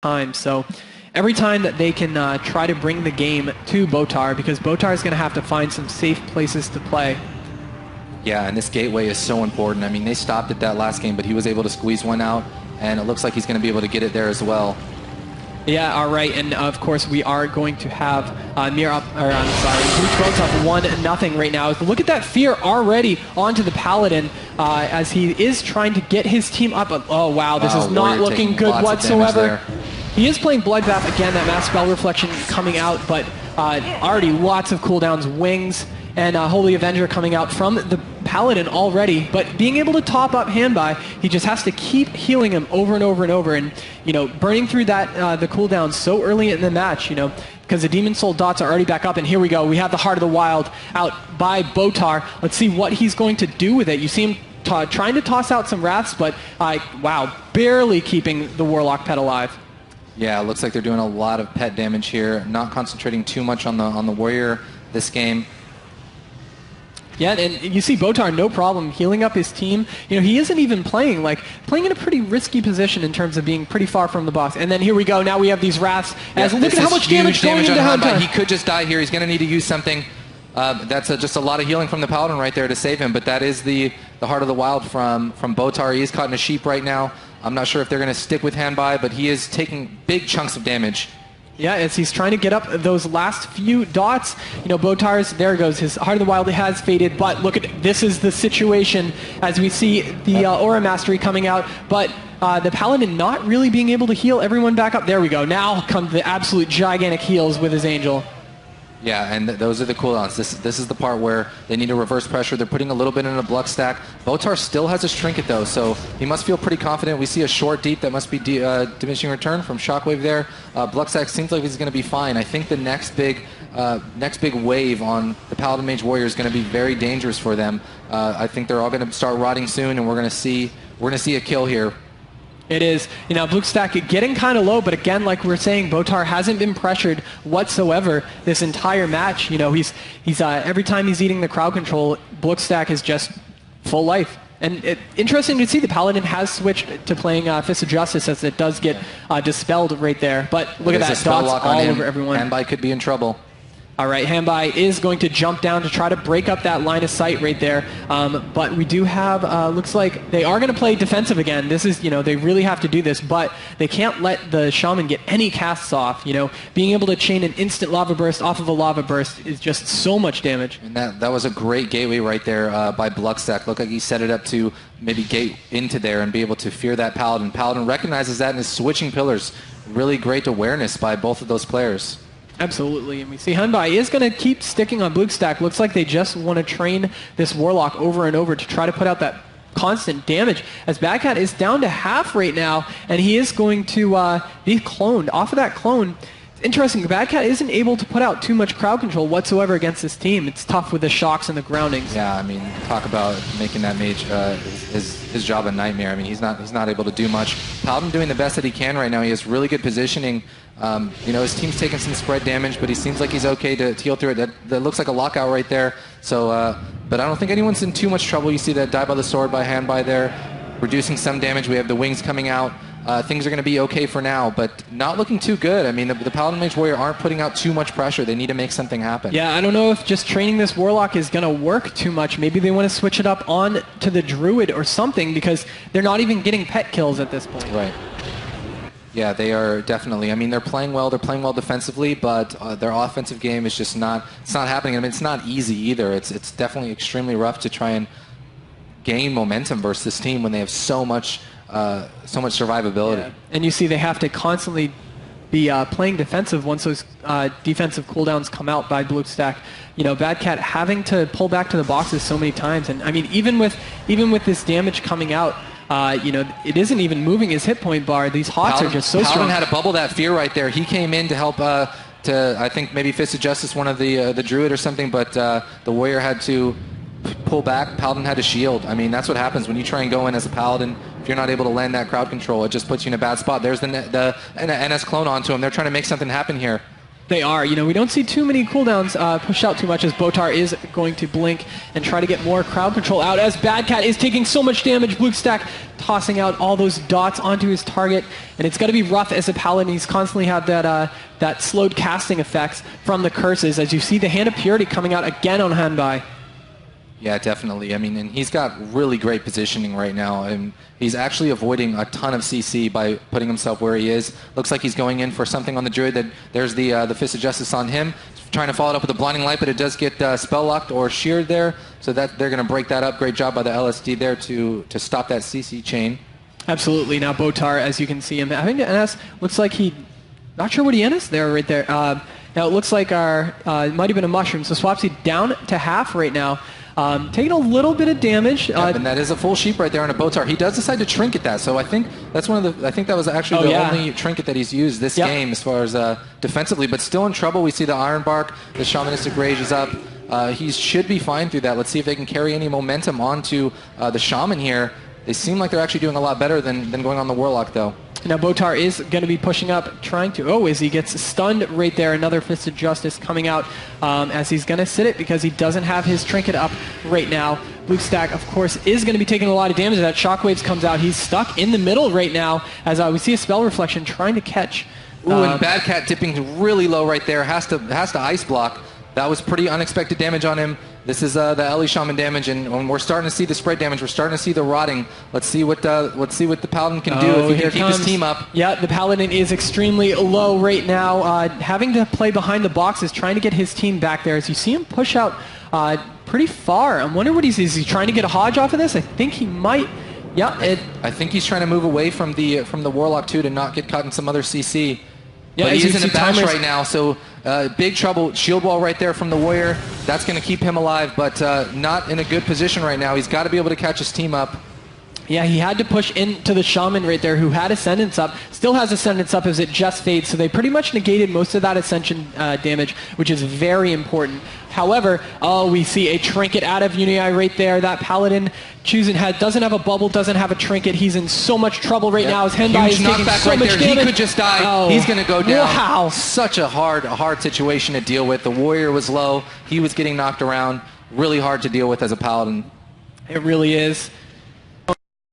time. So every time that they can try to bring the game to Botar, because Botar is going to have to find some safe places to play. Yeah, and this gateway is so important. I mean, they stopped at that last game, but he was able to squeeze one out, and it looks like he's going to be able to get it there as well. Yeah, all right, and of course we are going to have Bleach up 1-0 right now. Look at that fear already onto the Paladin as he is trying to get his team up. Oh wow, this is not looking good whatsoever. He is playing Bloodbath again, that Mass Spell Reflection coming out, but already lots of cooldowns, Wings, and Holy Avenger coming out from the Paladin already, but being able to top up Hanbai, he just has to keep healing him over and over and over, and burning through that the cooldown so early in the match, because the Demon Soul dots are already back up, and here we go. We have the Heart of the Wild out by Botar. Let's see what he's going to do with it. You see him trying to toss out some Wraths, but wow, barely keeping the Warlock pet alive. Yeah, it looks like they're doing a lot of pet damage here, not concentrating too much on the Warrior this game. Yeah, and you see Botar, no problem, healing up his team. He isn't even playing in a pretty risky position in terms of being pretty far from the boss. And then here we go, now we have these Wraths. Look at how much damage going into Hanbai. He could just die here. He's going to need to use something. That's just a lot of healing from the Paladin right there to save him. But that is the Heart of the Wild from Botar. He is caught in a sheep right now. I'm not sure if they're going to stick with Hanbai, but he is taking big chunks of damage. Yeah, as he's trying to get up those last few dots, Botar's, there goes, his Heart of the Wild has faded, but look at, this is the situation as we see the Aura Mastery coming out, but the Paladin not really being able to heal everyone back up. There we go, now come the absolute gigantic heals with his Angel. Yeah, and those are the cooldowns. This is the part where they need to reverse pressure. They're putting a little bit in a Blood Stack. Botar still has his Trinket, though, so he must feel pretty confident. We see a short deep that must be diminishing return from Shockwave there. Blood Stack seems like he's going to be fine. I think the next big wave on the Paladin Mage Warrior is going to be very dangerous for them. I think they're all going to start rotting soon, and we're going to see a kill here. It is. Blue Stack getting kind of low, but again, like we're saying, Botar hasn't been pressured whatsoever this entire match. He's every time he's eating the crowd control, Blue Stack is just full life. And interesting to see the Paladin has switched to playing Fist of Justice, as it does get dispelled right there. But look at that, dots all over everyone. Hanbai could be in trouble. All right, Hanbai is going to jump down to try to break up that line of sight right there. But we do have, looks like they are going to play defensive again. This is, they really have to do this, but they can't let the Shaman get any casts off. Being able to chain an instant Lava Burst off of a Lava Burst is just so much damage. And that was a great gateway right there by Bloodstack. Looked like he set it up to maybe gate into there and be able to fear that Paladin. Paladin recognizes that and is switching pillars. Really great awareness by both of those players. Absolutely, and we see Hanbai is going to keep sticking on Blue Stack. Looks like they just want to train this Warlock over and over to try to put out that constant damage, as Bad Cat is down to half right now, and he is going to be cloned. Off of that clone, it's interesting, Bad Cat isn't able to put out too much crowd control whatsoever against this team. It's tough with the shocks and the groundings. Yeah, I mean, talk about making that mage his job a nightmare. I mean, he's not able to do much. Paladin doing the best that he can right now. He has really good positioning. His team's taking some spread damage, but he seems like he's okay to heal through it. That looks like a lockout right there. So, but I don't think anyone's in too much trouble. You see that die by the sword by Hanbai there, reducing some damage. We have the Wings coming out. Things are going to be okay for now, but not looking too good. I mean, the Paladin Mage Warrior aren't putting out too much pressure. They need to make something happen. Yeah, I don't know if just training this Warlock is going to work too much. Maybe they want to switch it up on to the Druid or something, because they're not even getting pet kills at this point. Right. Yeah, they are definitely. I mean, they're playing well. They're playing well defensively, but their offensive game is just not. It's not happening. I mean, it's not easy either. It's definitely extremely rough to try and gain momentum versus this team when they have so much survivability. Yeah. And you see they have to constantly be playing defensive once those defensive cooldowns come out by Blue Stack. Bad Cat having to pull back to the boxes so many times, and I mean, even with this damage coming out. It isn't even moving his hit point bar. These hots are just so strong. Paladin had to bubble that fear right there. He came in to help, I think maybe Fist of Justice, one of the Druid or something, but the Warrior had to pull back. Paladin had to shield. I mean, that's what happens when you try and go in as a Paladin. If you're not able to land that crowd control, it just puts you in a bad spot. There's the NS clone onto him. They're trying to make something happen here. They are. You know, we don't see too many cooldowns push out too much as Botar is going to blink and try to get more crowd control out as Bad Cat is taking so much damage. Bluestack tossing out all those dots onto his target, and it's going to be rough as a Paladin. He's constantly had that slowed casting effects from the curses as you see the Hand of Purity coming out again on Hanbai. Yeah, definitely. I mean, and he's got really great positioning right now, and he's actually avoiding a ton of CC by putting himself where he is. Looks like he's going in for something on the Druid. There's the Fist of Justice on him. Trying to follow it up with a Blinding Light, but it does get spell locked or sheared there, so that they're going to break that up. Great job by the LSD there to stop that CC chain. Absolutely. Now Botar, as you can see him having to NS, looks like he, not sure what he NS there right there. Now it looks like it might have been a mushroom, so Swapsy down to half right now. Taking a little bit of damage. And that is a full sheep right there on a Botar. He does decide to trinket that, so I think that's one of the. I think that was actually the only trinket that he's used this game as far as defensively, but still in trouble. We see the Iron Bark, the Shamanistic Rage is up. He should be fine through that. Let's see if they can carry any momentum onto the Shaman here. They seem like they're actually doing a lot better than going on the Warlock, though. Now Botar is going to be pushing up, trying to... Oh, as he gets stunned right there. Another Fist of Justice coming out as he's going to sit it because he doesn't have his trinket up right now. Bluestack, of course, is going to be taking a lot of damage. That Shockwaves comes out. He's stuck in the middle right now as we see a Spell Reflection trying to catch. Ooh, and Bad Cat dipping really low right there. Has to Ice Block. That was pretty unexpected damage on him. This is the Ellie Shaman damage, and when we're starting to see the spread damage, we're starting to see the rotting. Let's see what the Paladin can do if he can keep his team up. Yeah, the Paladin is extremely low right now, having to play behind the boxes, trying to get his team back there. As you see him push out pretty far. I wonder what is he trying to get a Hodge off of this? I think he might. Yeah, I think he's trying to move away from the Warlock too to not get caught in some other CC. Yeah, but he is in a bash right now, so big trouble. Shield wall right there from the Warrior. That's going to keep him alive, but not in a good position right now. He's got to be able to catch his team up. Yeah, he had to push into the Shaman right there, who had Ascendance up. Still has Ascendance up as it just fades, so they pretty much negated most of that Ascension damage, which is very important. However, we see a Trinket out of Unii right there. That Paladin doesn't have a bubble, doesn't have a Trinket. He's in so much trouble right now. His Hendai is taking so much damage. He could just die. Oh. He's going to go down. Wow. Such a hard situation to deal with. The Warrior was low. He was getting knocked around. Really hard to deal with as a Paladin. It really is.